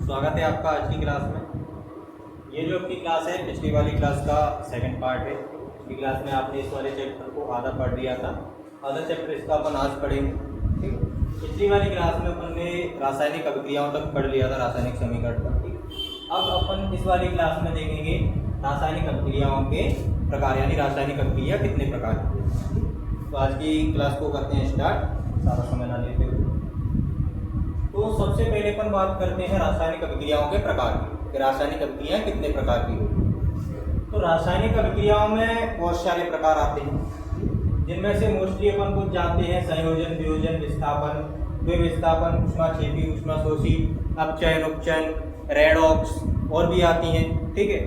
स्वागत है आपका आज की क्लास में। ये जो आपकी क्लास है पिछली वाली क्लास का सेकंड पार्ट है। पिछली क्लास में आपने इस वाले चैप्टर को आधा पढ़ लिया था, आधा चैप्टर इसका अपन आज पढ़ेंगे। ठीक है, पिछली वाली क्लास में अपन ने रासायनिक अभिक्रियाओं तक पढ़ लिया था, रासायनिक समीकरण तक। ठीक, अब अपन इस वाली क्लास में देखेंगे रासायनिक अभिक्रियाओं के प्रकार, यानी रासायनिक अभिक्रिया कितने प्रकार की है। तो आज की क्लास को करते हैं स्टार्ट, सारा समय ना लेते हुए। तो सबसे पहले अपन बात करते हैं रासायनिक अभिक्रियाओं के प्रकार की, कि रासायनिक अभिक्रियाएं कितने प्रकार की होती। तो रासायनिक अभिक्रियाओं में बहुत सारे प्रकार आते हैं, जिनमें से मोस्टली अपन कुछ जानते हैं संयोजन, वियोजन, विस्थापन, द्विविस्थापन, ऊष्माक्षेपी, ऊष्माशोषी, अपचयन, उपचयन, रेडॉक्स और भी आती हैं। ठीक है,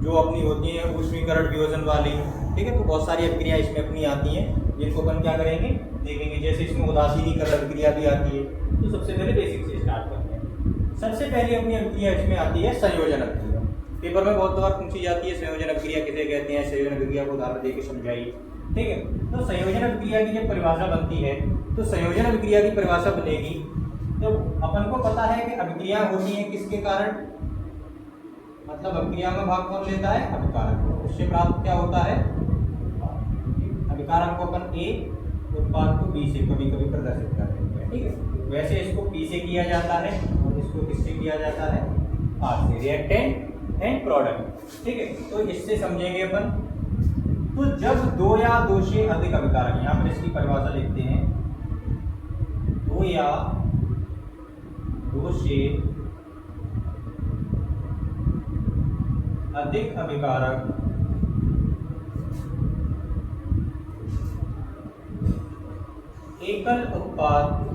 जो अपनी होती हैं ऊष्मीकरण वियोजन वाली। ठीक है, तो बहुत सारी अभिक्रियाएं इसमें अपनी आती हैं, जिनको अपन क्या करेंगे देखेंगे। जैसे इसमें उदासीनीकरण अभिक्रिया भी आती है। तो सबसे पहले बेसिक से स्टार्ट करते हैं। सबसे पहली अपनी अभिक्रिया इसमें आती है संयोजन अभिक्रिया। पेपर में बहुत बार पूछी जाती है संयोजन अभिक्रिया किसे कहते हैं, संयोजन अभिक्रिया को उदाहरण देकर समझाइए। ठीक है, तो संयोजन अभिक्रिया की जब परिभाषा बनती है तो संयोजन अभिक्रिया की परिभाषा बनेगी तो अपन को पता है कि अभिक्रिया होती है किसके कारण, मतलब अभिक्रिया में भाग कौन लेता है, अभिकारक। उससे प्राप्त क्या होता है, अभिकारक को अपन ए, उत्पाद को बी से कभी कभी प्रदर्शित कर देते हैं। ठीक है, वैसे इसको पी से किया जाता है और इसको किससे किया जाता है, आर से, रिएक्टेंट एंड प्रोडक्ट। ठीक है, तो इससे समझेंगे अपन। तो जब दो या दो से अधिक अभिकारक, यहाँ पर इसकी परिभाषा लिखते हैं, दो या दो से अधिक अभिकारक एकल उत्पाद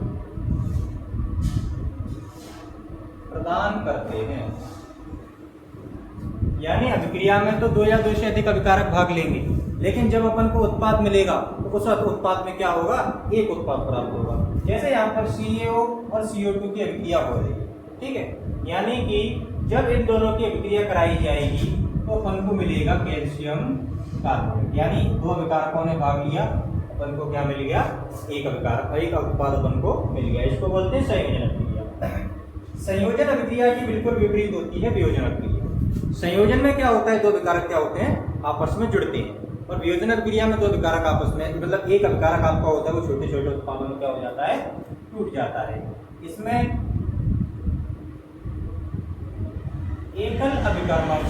प्रदान करते हैं। यानी अभिक्रिया में तो दो या दो से अधिक अभिकारक भाग लेंगे, लेकिन जब अपन को उत्पाद मिलेगा तो उस उत्पाद में क्या होगा, एक उत्पाद प्राप्त होगा। जैसे यहाँ पर CaO और CO2 की अभिक्रिया हो रही है। ठीक है, यानी कि जब इन दोनों की अभिक्रिया कराई जाएगी तो अपन को मिलेगा कैल्शियम कार्बोनेट। यानी दो अभिकारकों ने भाग लिया, अपन को क्या मिल गया, एक अभिकारक, एक उत्पाद अपन को मिल गया। इसको बोलते हैं संयोजन अभिक्रिया। संयोजन अभिक्रिया की बिल्कुल विपरीत होती है वियोजन अभिक्रिया। संयोजन में क्या होता है, दो अभिकारक क्या होते हैं, आपस में जुड़ते हैं। और वियोजन अभिक्रिया में दो अभिकारक आपस में, मतलब एक अभिकारक आपका होता है वो छोटे छोटे उत्पादों में क्या हो जाता है, टूट जाता है। इसमें एकल अभिकर्मक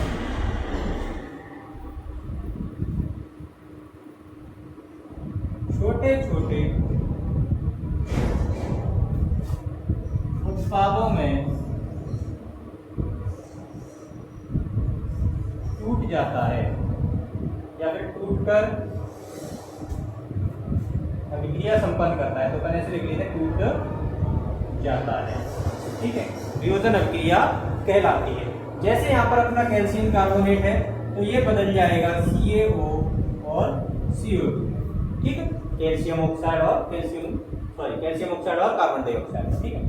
छोटे छोटे उत्पादों में टूट जाता है, या फिर टूटकर अभिक्रिया संपन्न करता है। तो अपन ऐसे लिख लेते हैं, टूट जाता है। ठीक है, वियोजन अभिक्रिया कहलाती है। जैसे यहाँ पर अपना कैल्शियम कार्बोनेट है तो ये बदल जाएगा CaO और CO2। ठीक है, कैल्शियम ऑक्साइड और कैल्शियम ऑक्साइड और कार्बन डाइऑक्साइड। ठीक है,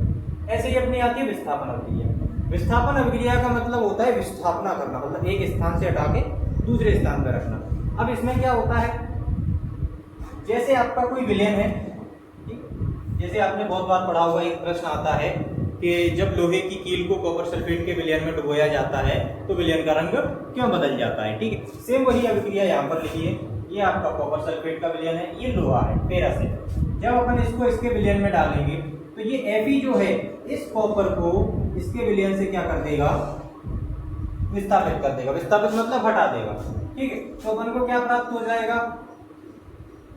ऐसे ही अपनी आती है विस्थापन अभिक्रिया। विस्थापन अभिक्रिया का मतलब होता है विस्थापना करना, मतलब एक स्थान से हटा के दूसरे स्थान पर रखना। अब इसमें क्या होता है, जैसे आपका कोई विलयन है, जैसे आपने बहुत बार पढ़ा हुआ, एक प्रश्न आता है कि जब लोहे की कील को कॉपर सल्फेट के विलयन में डुबोया जाता है तो विलयन का रंग क्यों बदल जाता है। ठीक है, सेम वही अभिक्रिया यहाँ पर लिखिए। ये आपका कॉपर सल्फेट का विलयन है, ये लोहा है फेरस है। जब अपन इसको इसके विलयन में डालेंगे तो ये Fe जो है इस कॉपर को इसके विलयन से क्या कर देगा, विस्थापित कर देगा। विस्थापित मतलब हटा देगा। ठीक है, तो अपन को क्या प्राप्त हो जाएगा,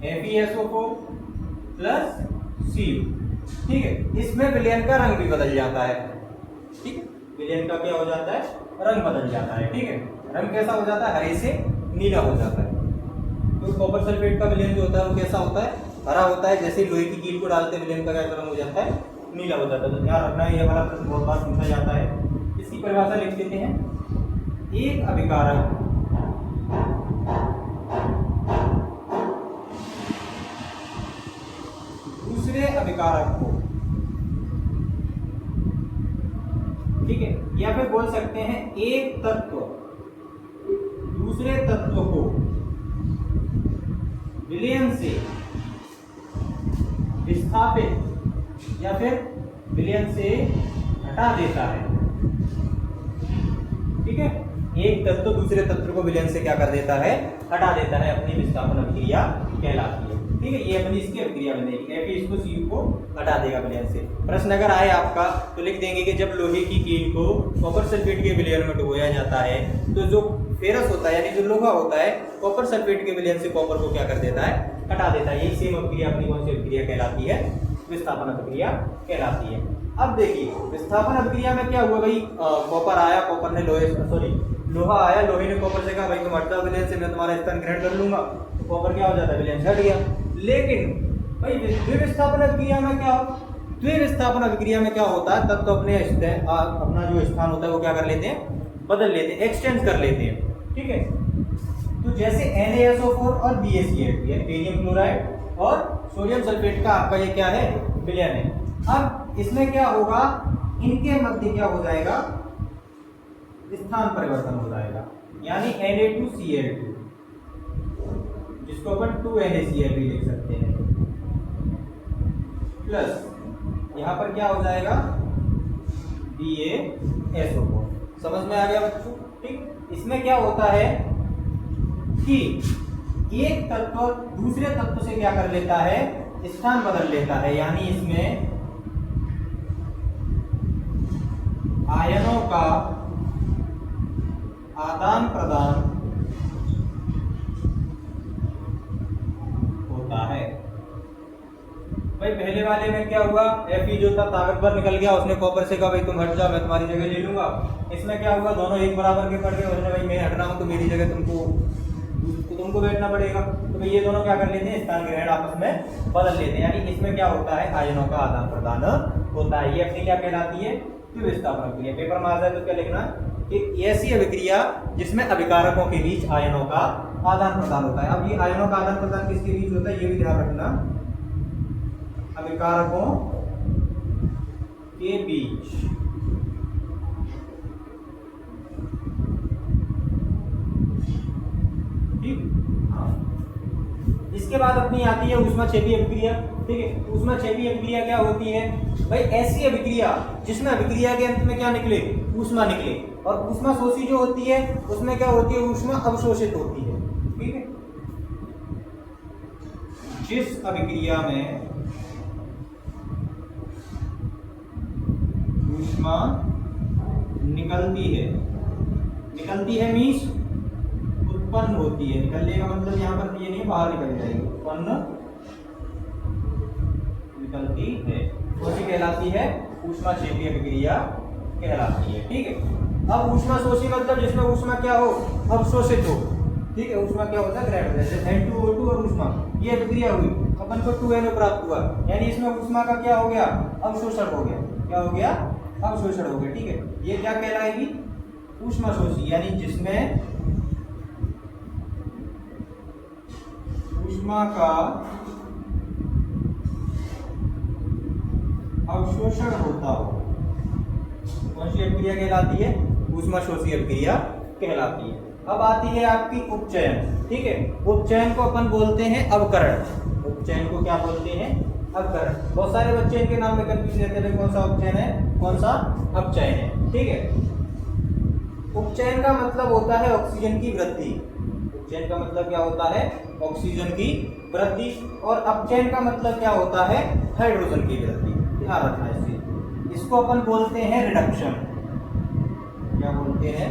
FeSO4 प्लस Cu। ठीक है, इसमें विलयन का रंग भी बदल जाता है। ठीक है, विलयन का क्या हो जाता है, रंग बदल जाता है। ठीक है, रंग कैसा हो जाता है, हरे से नीला हो जाता है। तो कॉपर सल्फेट का विलयन जो होता है वो कैसा होता है, हरा होता है। जैसे लोहे की कील को डालते हैं विलयन का क्या रंग हो जाता है, नीला हो जाता है। तो ध्यान रखना, ये वाला प्रश्न बहुत बार पूछा जाता है। इसकी परिभाषा लिख देते हैं, एक अभिकारक दूसरे अभिकारक को, ठीक है, या फिर बोल सकते हैं एक तत्व दूसरे तत्व को विलयन से विस्थापित या फिर विलयन से हटा देता है। ठीक है, एक तत्व दूसरे तत्व को विलयन से क्या कर देता है, हटा देता है, अपनी विस्थापन अभिक्रिया कहलाती है। ठीक है, ये अपनी इसकी अभिक्रिया बनेगी, Fe इसको Cu को हटा देगा विलयन से। प्रश्न अगर आए आपका तो लिख देंगे कि जब लोहे की कील को कॉपर सल्फेट के विलयन में डुबोया जाता है तो जो फेरस होता है यानी जो लोहा होता है कॉपर सल्फेट के विलयन से कॉपर को क्या कर देता है, हटा देता है। यही सेम अभिक्रिया अपनी कौन सी अभिक्रिया कहलाती है, विस्थापन अभिक्रिया कहलाती है। अब देखिए विस्थापन अभिक्रिया में क्या हुआ भाई, कॉपर आया, कॉपर ने लोहा आया, लोहे ने कॉपर से कहा भाई तुम हट जाओ विलयन से, मैं तुम्हारा स्थान ग्रहण कर लूंगा। कॉपर क्या हो जाता है, विलयन से हट गया। लेकिन भाई द्विविस्थापन अभिक्रिया में क्या, द्विविस्थापन अभिक्रिया में क्या होता है, तब तो अपना जो स्थान होता है वो क्या कर लेते हैं, बदल लेते हैं, एक्सचेंज कर लेते हैं। ठीक है, तो जैसे NaSO4 और BaCl यानी बेरियम क्लोराइड और सोडियम सल्फेट का आपका ये क्या है, विलयन है। अब इसमें क्या होगा, इनके मध्य क्या हो जाएगा, स्थान परिवर्तन हो जाएगा, यानी Na2Cl2 जिसको अपन 2NaCl भी लिख सकते हैं, प्लस यहाँ पर क्या हो जाएगा BaSO4। समझ में आ गया बच्चों। ठीक, इसमें क्या होता है कि एक तत्व दूसरे तत्व से क्या कर लेता है, स्थान बदल लेता है, यानी इसमें आयनों का आदान प्रदान होता है। भाई पहले वाले में क्या हुआ, Fe जो था ताकतवर निकल गया, उसने कॉपर से कहा भाई तुम हट जाओ, मैं तुम्हारी जगह ले लूंगा। इसमें क्या हुआ, दोनों एक बराबर के पड़ गए, उसने भाई मैं हट रहा हूं तो मेरी जगह तुमको बैठना पड़ेगा। तो भाई ये दोनों क्या कर लेते हैं, स्थान ग्रहण आपस में बदल लेते हैं, यानी इसमें क्या होता है, आयनों का आदान प्रदान होता है। ये अपनी क्या कहलाती है, द्विविस्थापन अभिक्रिया। पेपर में आ जाए तो क्या लिखना कि ऐसी अभिक्रिया जिसमें अभिकारकों के बीच आयनों का आदान प्रदान होता है। अब ये आयनों का आदान प्रदान किसके बीच होता है, ये भी ध्यान रखना, अभिकारकों के बीच। ठीक, हाँ। इसके बाद अपनी आती है ऊष्माक्षेपी अभिक्रिया। ठीक है, ऊष्माक्षेपी अभिक्रिया क्या होती है भाई, ऐसी अभिक्रिया जिसमें अभिक्रिया के अंत में क्या निकले, ऊष्मा निकले, और ऊष्मा शोषी जो होती है उसमें क्या होती है, ऊष्मा अवशोषित होती है। ठीक है, जिस अभिक्रिया में ऊष्मा निकलती है मीन्स उत्पन्न होती है। निकलने का मतलब यहाँ पर ये नहीं बाहर निकल जाएगी, उत्पन्न निकलती है, उसी कहलाती है ऊष्माक्षेपी अभिक्रिया कहलाती है। ठीक है, अब ऊष्मा शोषी मतलब जिसमें ऊष्मा क्या हो, अवशोषित हो। ठीक है, ऊष्मा क्या होता है, ग्रेविटी, जैसे N2O2 और ऊष्मा, ये अभिक्रिया हुई, अपन को 2Na प्राप्त हुआ, यानी इसमें ऊष्मा का क्या हो गया, अवशोषण हो गया। क्या हो गया, अवशोषण हो गया। ठीक है, ये क्या कहलाएगी, ऊष्मा शोषी, यानी जिसमें ऊष्मा का अवशोषण होता हो, कौन सी अभिक्रिया कहलाती है, ऊष्मा शोषी अभिक्रिया कहलाती है। अब आती है आपकी उपचयन। ठीक है, उपचयन को अपन बोलते हैं अवकरण। उपचयन को क्या बोलते हैं, अवकरण। बहुत सारे बच्चे इनके नाम में कंफ्यूज रहते हैं, कौन सा उपचयन है, कौन सा अपचयन है। ठीक है, उपचयन का मतलब होता है ऑक्सीजन की वृद्धि। उपचयन का मतलब क्या होता है, ऑक्सीजन की वृद्धि, और अपचयन का मतलब क्या होता है, हाइड्रोजन की वृद्धि। ध्यान रखना इसे, इसको अपन बोलते हैं रिडक्शन। क्या बोलते हैं,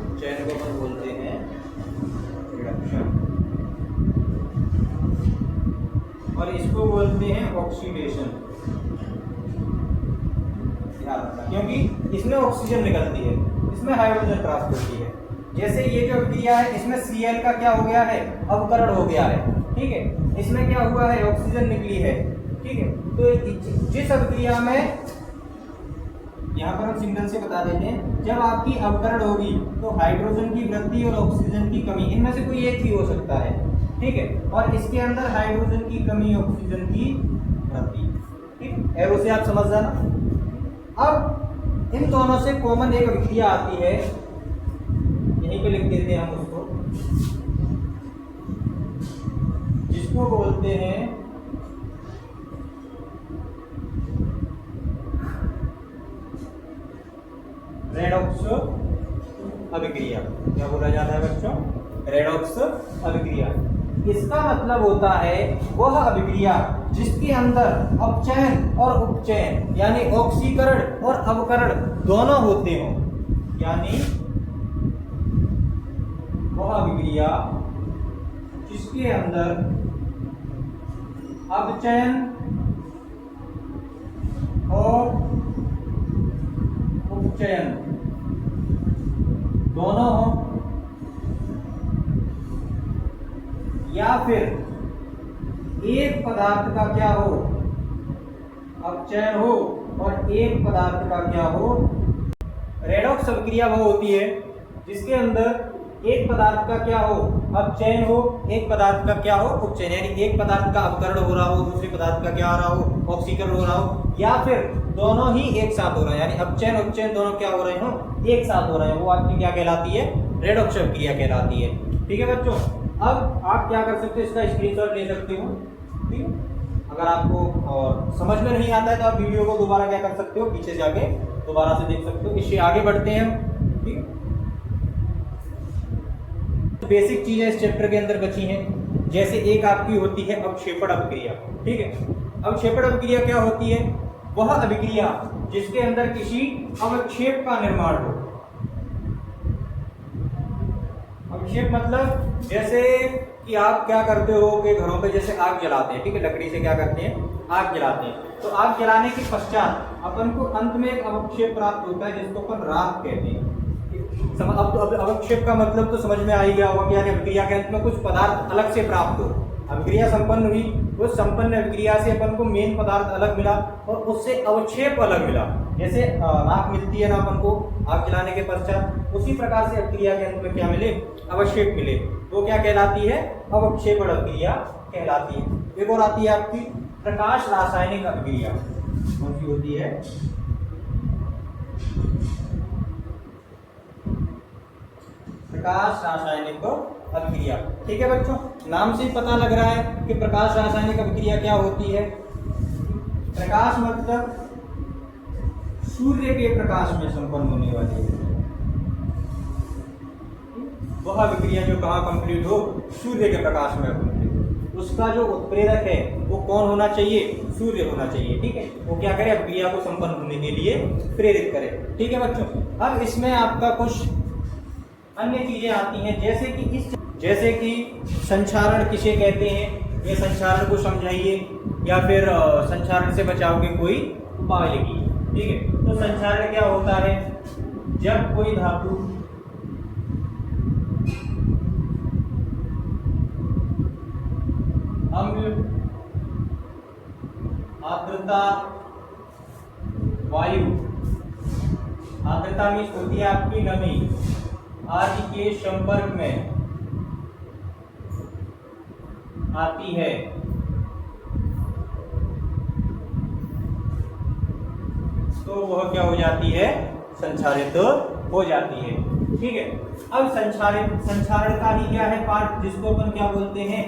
उपचयन को अपन बोलते हैं रिडक्शन, और इसको बोलते हैं ऑक्सीडेशन। ध्यान रखना, क्योंकि इसमें ऑक्सीजन निकलती है, इसमें हाइड्रोजन प्राप्त होती है। जैसे ये जो अभिक्रिया है इसमें Cl का क्या हो गया है, अवकरण हो गया है। ठीक है, इसमें क्या हुआ है, ऑक्सीजन निकली है। ठीक है, तो जिस अभिक्रिया में, यहाँ पर हम सिग्नल से बता देते हैं, जब आपकी अवकरण होगी तो हाइड्रोजन की वृद्धि और ऑक्सीजन की कमी, इनमें से कोई एक ही हो सकता है। ठीक है, और इसके अंदर हाइड्रोजन की कमी, ऑक्सीजन की वृद्धि। ठीक, एरो से आप समझ जाना। अब इन दोनों से कॉमन एक अभिक्रिया आती है, यहीं पे लिख देते हैं हम उसको, जिसको बोलते हैं रेडॉक्स अभिक्रिया। क्या बोला जाता है बच्चों? रेडॉक्स अभिक्रिया। इसका मतलब होता है वह अभिक्रिया जिसके अंदर अपचयन और उपचयन यानी ऑक्सीकरण और अवकरण दोनों होते हों, यानी वह अभिक्रिया जिसके अंदर अपचयन और उपचयन दोनों हो, या फिर एक पदार्थ का क्या हो, अपचयन हो और एक पदार्थ का क्या हो। रेडॉक्स अभिक्रिया वह होती है जिसके अंदर एक पदार्थ का क्या हो, अपचयन हो, एक पदार्थ का क्या हो, उपचयन, यानी एक पदार्थ का अपकरण हो रहा हो, दूसरे पदार्थ का क्या हो रहा हो, ऑक्सीकरण हो रहा हो, या फिर दोनों ही एक साथ हो रहा है, यानी अपचयन उपचयन दोनों क्या हो रहे हो, एक साथ हो रहे हैं, वो आपकी क्या कहलाती है, रेडॉक्स अभिक्रिया कहलाती है। ठीक है बच्चों, अब आप क्या कर सकते हो, इसका स्क्रीनशॉट ले सकते हो। ठीक है, अगर आपको और समझ में नहीं आता है तो आप वीडियो को दोबारा क्या कर सकते हो, पीछे जाके दोबारा से देख सकते हो। इससे आगे बढ़ते हैं हम। ठीक है, बेसिक चीजें इस चैप्टर के अंदर बची हैं, जैसे एक आपकी होती है अवक्षेपण अभिक्रिया। ठीक है, अवक्षेपण अभिक्रिया क्या होती है, वह अभिक्रिया जिसके अंदर किसी अवक्षेप का निर्माण हो। अवक्षेप मतलब जैसे कि आप क्या करते हो कि घरों पे जैसे आग जलाते हैं, ठीक है, लकड़ी से क्या करते हैं, आग जलाते हैं, तो आग जलाने के पश्चात अपन को अंत में एक अवक्षेप प्राप्त होता है जिसको अपन राख कहते हैं। अब अवक्षेप का मतलब तो समझ में आ ही गया होगा कि यानी अभिक्रिया के अंत में कुछ पदार्थ अलग से प्राप्त हो। अभिक्रिया संपन्न हुई, उस संपन्न अभिक्रिया से अपन को मेन पदार्थ अलग मिला और उससे अवक्षेप अलग मिला। जैसे राख मिलती है ना अपन को आग जलाने के पश्चात, उसी प्रकार से अभिक्रिया के अंत में क्या मिले, अवक्षेप मिले, वो क्या कहलाती है, अवक्षेपण अभिक्रिया कहलाती है। एक और आती है आपकी प्रकाश रासायनिक अभिक्रिया। कौन सी होती है, प्रकाश रासायनिक अभिक्रिया। ठीक है बच्चों, नाम से ही पता लग रहा है कि प्रकाश रासायनिक अभिक्रिया क्या होती है। प्रकाश मतलब सूर्य के प्रकाश में संपन्न होने वाली वह अभिक्रिया जो कहाँ कंप्लीट हो, सूर्य के प्रकाश में कंप्लीट। उसका जो उत्प्रेरक है वो कौन होना चाहिए, सूर्य होना चाहिए। ठीक है, वो क्या करे, अभिक्रिया को संपन्न होने के लिए प्रेरित करे। ठीक है बच्चों, अब इसमें आपका कुछ अन्य चीजें आती हैं, जैसे कि संचारण किसे कहते हैं, ये संचारण को समझाइए, या फिर संचारण से बचाव के कोई उपाय लिखिए। ठीक है, तो संचारण क्या होता है, जब कोई धातु अम्ल, आर्द्रता, वायु, आर्द्रता में होती है आपकी नमी आदि के संपर्क में आती है, तो वह क्या हो जाती है, संचारित हो जाती है। ठीक है, अब संचारण का ही क्या है पार्ट, जिसको अपन क्या बोलते हैं,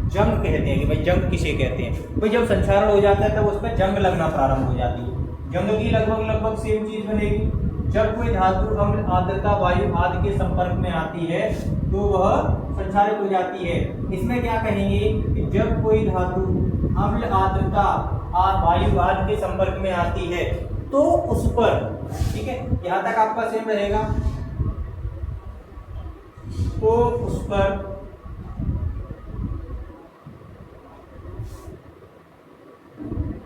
जंग कहते हैं। कि भाई जंग किसे कहते हैं, भाई जब संचारण हो जाता है तब उस पर जंग लगना प्रारंभ हो जाती है। जंग की लगभग सेम चीज बनेगी, जब कोई धातु अम्ल, आर्द्रता, वायु आदि के संपर्क में आती है तो वह संचारित हो जाती है। इसमें क्या कहेंगे कि जब कोई धातु अम्ल, आर्द्रता, वायु आदि के संपर्क में आती है तो उस पर, ठीक है, यहां तक आपका सेम रहेगा, तो उस पर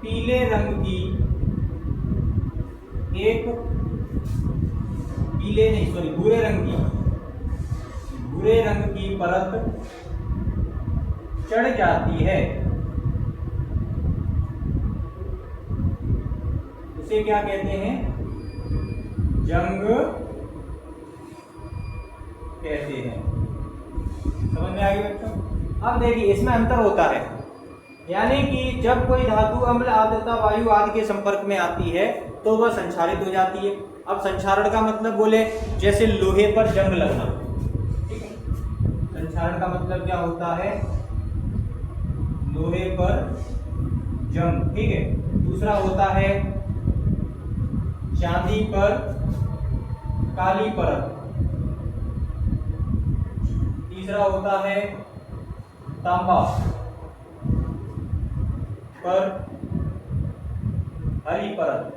पीले रंग की एक, पीले नहीं सॉरी भूरे रंग की परत चढ़ जाती है। उसे क्या कहते हैं, जंग कहते हैं। समझ में आ गई बच्चों। अब देखिए इसमें अंतर होता है, यानी कि जब कोई धातु अम्ल, आर्द्रता, वायु आदि के संपर्क में आती है तो वह संचारित हो जाती है। अब संचारण का मतलब बोले जैसे लोहे पर जंग लगना, ठीक है, संचारण का मतलब क्या होता है, लोहे पर जंग। ठीक है, दूसरा होता है चांदी पर काली परत। तीसरा होता है तांबा पर हरी परत।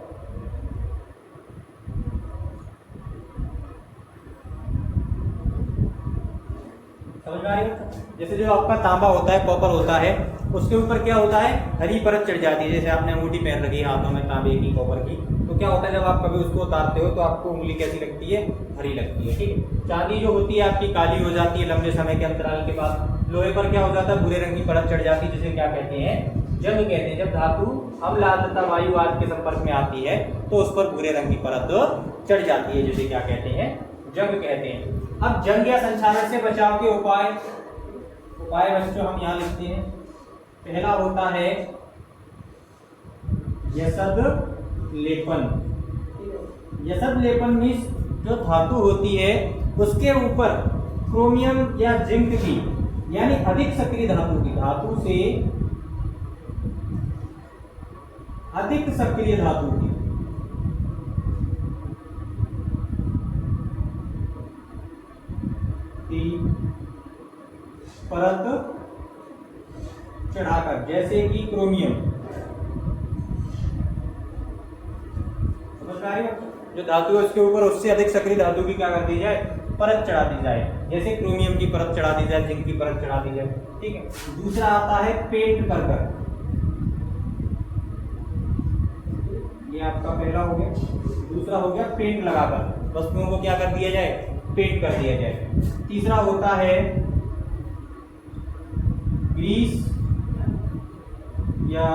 समझ में आ रही है? जैसे जो आपका तांबा होता है, कॉपर होता है, उसके ऊपर क्या होता है, हरी परत चढ़ जाती है। जैसे आपने अंगूठी पहन रखी है हाथों में तांबे की, कॉपर की, तो क्या होता है जब आप कभी उसको उतारते हो तो आपको उंगली कैसी लगती है, हरी लगती है। ठीक है। चांदी जो होती है आपकी काली हो जाती है लंबे समय के अंतराल के बाद। लोहे पर क्या हो जाता है, भूरे रंग की परत चढ़ जाती है, जिसे क्या कहते हैं, जंग कहते हैं। जब धातु अम्ल आर्द्रता वायु आदि के संपर्क में आती है तो उस पर भूरे रंग की परत चढ़ जाती है, जिसे क्या कहते हैं, जंग कहते हैं। अब जंग या संक्षारण से बचाव के उपाय बच्चों हम यहाँ लिखते हैं। पहला होता है यसद लेपन। यसद लेपन मीन्स जो धातु होती है उसके ऊपर क्रोमियम या जिंक की, यानी अधिक सक्रिय धातु की, धातु से अधिक सक्रिय धातु की परत चढ़ाकर, जैसे कि क्रोमियम। समझ में आ रही है? जो धातु है उसके ऊपर उससे अधिक सक्रिय धातु की क्या कर दी जाए, परत चढ़ा दी जाए। जैसे क्रोमियम की परत चढ़ा दी जाए, जिंक की परत चढ़ा दी जाए। ठीक है। दूसरा आता है पेंट कर। ये आपका पहला हो गया। दूसरा हो गया पेंट लगाकर, वस्तुओं को क्या कर दिया जाए, पेंट कर दिया जाए। तीसरा होता है ग्रीस या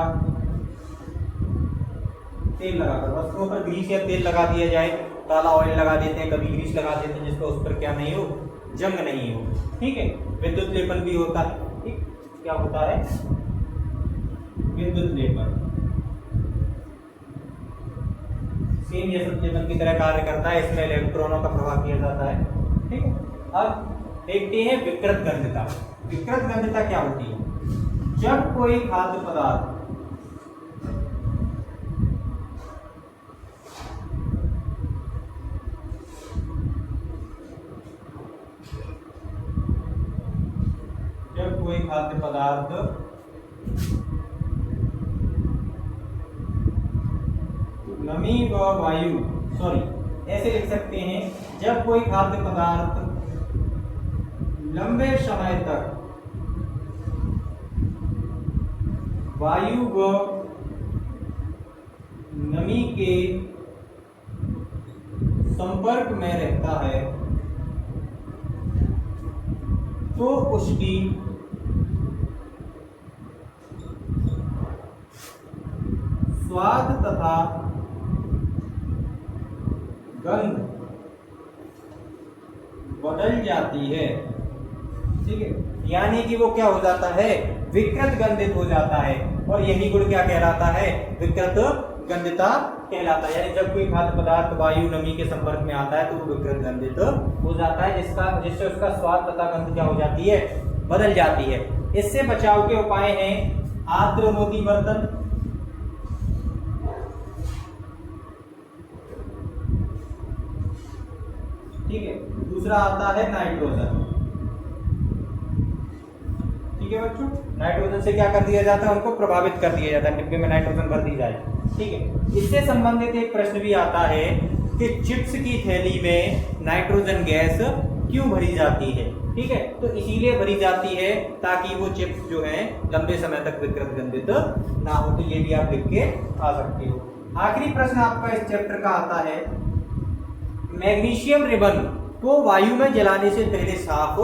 तेल लगाकर, वस्तुओं पर ग्रीस या तेल लगा दिया जाए। काला ऑयल लगा देते हैं, कभी ग्रीस लगा देते हैं, जिसको उस पर क्या नहीं हो, जंग नहीं हो। ठीक है। विद्युत लेपन भी होता है। ठीक, क्या होता है, विद्युत लेपन। सेम ये सब लेपन की तरह कार्य करता है, इसमें इलेक्ट्रॉनों का प्रभाव किया जाता है। ठीक है। अब देखते हैं विकृत गंधता। विकृत गंधता क्या होती है, जब कोई खाद्य पदार्थ नमी व वायु, ऐसे लिख सकते हैं, जब कोई खाद्य पदार्थ लंबे समय तक वायु व नमी के संपर्क में रहता है तो उसकी स्वाद तथा गंध बदल जाती है। ठीक है। यानी कि वो क्या हो जाता है, विकृत गंधित हो जाता है, और यही गुण क्या कहलाता है, विकृत गंधिता कहलाता है। यानी जब कोई खाद्य पदार्थ वायु नमी के संपर्क में आता है तो वो विकृत गंधित हो जाता है, जिससे उसका स्वाद तथा गंध क्या हो जाती है, बदल जाती है। इससे बचाव के उपाय हैं आर्द्ररोधी बर्तन, ठीक है। दूसरा आता है नाइट्रोजन। ठीक है बच्चों, नाइट्रोजन से क्या कर दिया जाता है, उनको प्रभावित कर दिया जाता है, डिब्बे में नाइट्रोजन भर दी जाए। ठीक है। इससे संबंधित एक प्रश्न भी आता है कि चिप्स की थैली में नाइट्रोजन गैस क्यों भरी जाती है। ठीक है। तो इसीलिए भरी जाती है ताकि वो चिप्स जो है लंबे समय तक विकृत गंधित ना हो। तो ये भी आप लिख के आ सकते हो। आखिरी प्रश्न आपका इस चैप्टर का आता है, मैग्नीशियम रिबन को वायु में जलाने से पहले साफ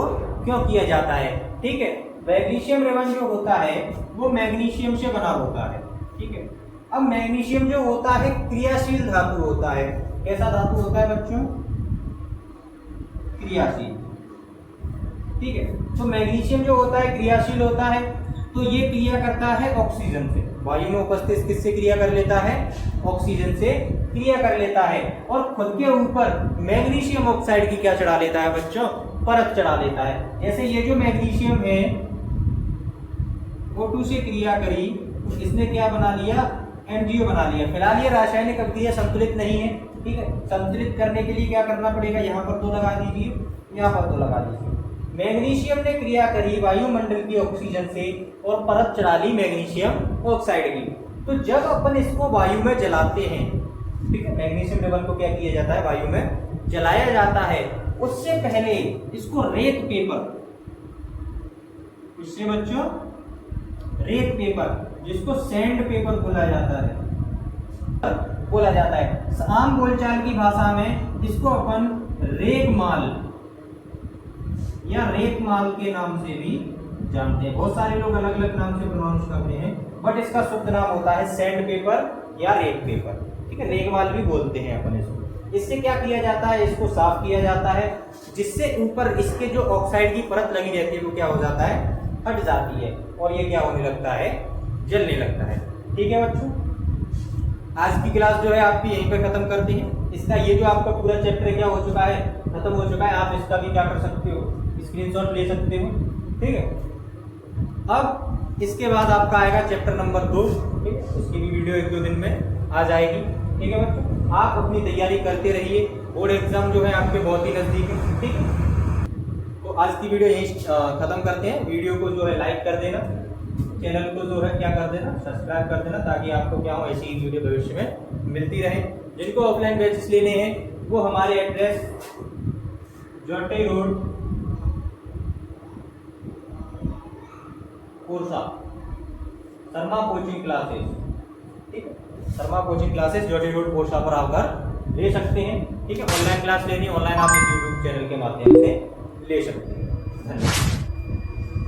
क्यों किया जाता है। ठीक है। मैग्नीशियम रिबन जो होता है वो मैग्नीशियम से बना होता है। ठीक है। अब मैग्नीशियम जो होता है क्रियाशील धातु होता है। कैसा धातु होता है बच्चों, क्रियाशील। ठीक है। तो मैग्नीशियम जो होता है क्रियाशील होता है, तो ये क्रिया करता है ऑक्सीजन से। वायु में उपस्थित किससे क्रिया कर लेता है, ऑक्सीजन से क्रिया कर लेता है, और खुद के ऊपर मैग्नीशियम ऑक्साइड की क्या चढ़ा लेता है बच्चों, परत चढ़ा लेता है। जैसे ये जो मैग्नीशियम है O2 से क्रिया करी, इसने क्या बना लिया, NGO बना लिया। फिलहाल ये रासायनिक अभिक्रिया संतुलित नहीं है, ठीक है। संतुलित करने के लिए क्या करना पड़ेगा, यहाँ पर 2 लगा दीजिए, यहाँ पर 2 लगा दीजिए। मैग्नीशियम ने क्रिया करी वायुमंडल की ऑक्सीजन से और परत चढ़ा ली मैग्नीशियम ऑक्साइड की। तो जब अपन इसको वायु में जलाते हैं, ठीक है, मैग्नीशियम लेवल को क्या किया जाता है, वायु में जलाया जाता है। उससे पहले इसको रेत पेपर, इससे बच्चों रेत पेपर, जिसको सैंड पेपर बोला जाता है, आम बोलचाल की भाषा में इसको अपन रेगमाल या रेतमाल के नाम से भी जानते हैं। बहुत सारे लोग अलग अलग नाम से प्रोनाउंस करते हैं, बट इसका शुद्ध नाम होता है सैंड पेपर या रेत पेपर, ठीक है। रेगमाल भी बोलते हैं अपन इसको। इससे क्या किया जाता है, इसको साफ किया जाता है, जिससे ऊपर इसके जो ऑक्साइड की परत लगी रहती है वो क्या हो जाता है, हट जाती है, और ये क्या होने लगता है, जलने लगता है। ठीक है बच्चों, आज की क्लास जो है आपकी यहीं पे खत्म करते हैं। इसका ये जो आपका पूरा चैप्टर क्या हो चुका है, खत्म हो चुका है। आप इसका भी क्या कर सकते हो, स्क्रीनशॉट ले सकते हो, ठीक है। अब इसके बाद आपका आएगा चैप्टर नंबर 2, ठीक है। उसकी भी वीडियो 1-2 दिन में आ जाएगी, ठीक है बच्चों। आप अपनी तैयारी करते रहिए, बोर्ड एग्जाम जो है आपके बहुत ही नजदीक है, ठीक है। तो आज की वीडियो यहीं खत्म करते हैं। वीडियो को जो है लाइक कर देना, चैनल को जो है क्या कर देना, सब्सक्राइब कर देना, ताकि आपको क्या हो ऐसी वीडियो भविष्य में मिलती रहे। जिनको ऑफलाइन बैचेस लेने हैं वो हमारे address Jote road Korsa, Sharma coaching classes, ठीक है। Sharma coaching classes Jote road Korsa पर आकर ले सकते हैं, ठीक है। ऑनलाइन क्लास लेनी, ऑनलाइन आप इस यूट्यूब चैनल के माध्यम से ले सकते हैं। धन्यवाद।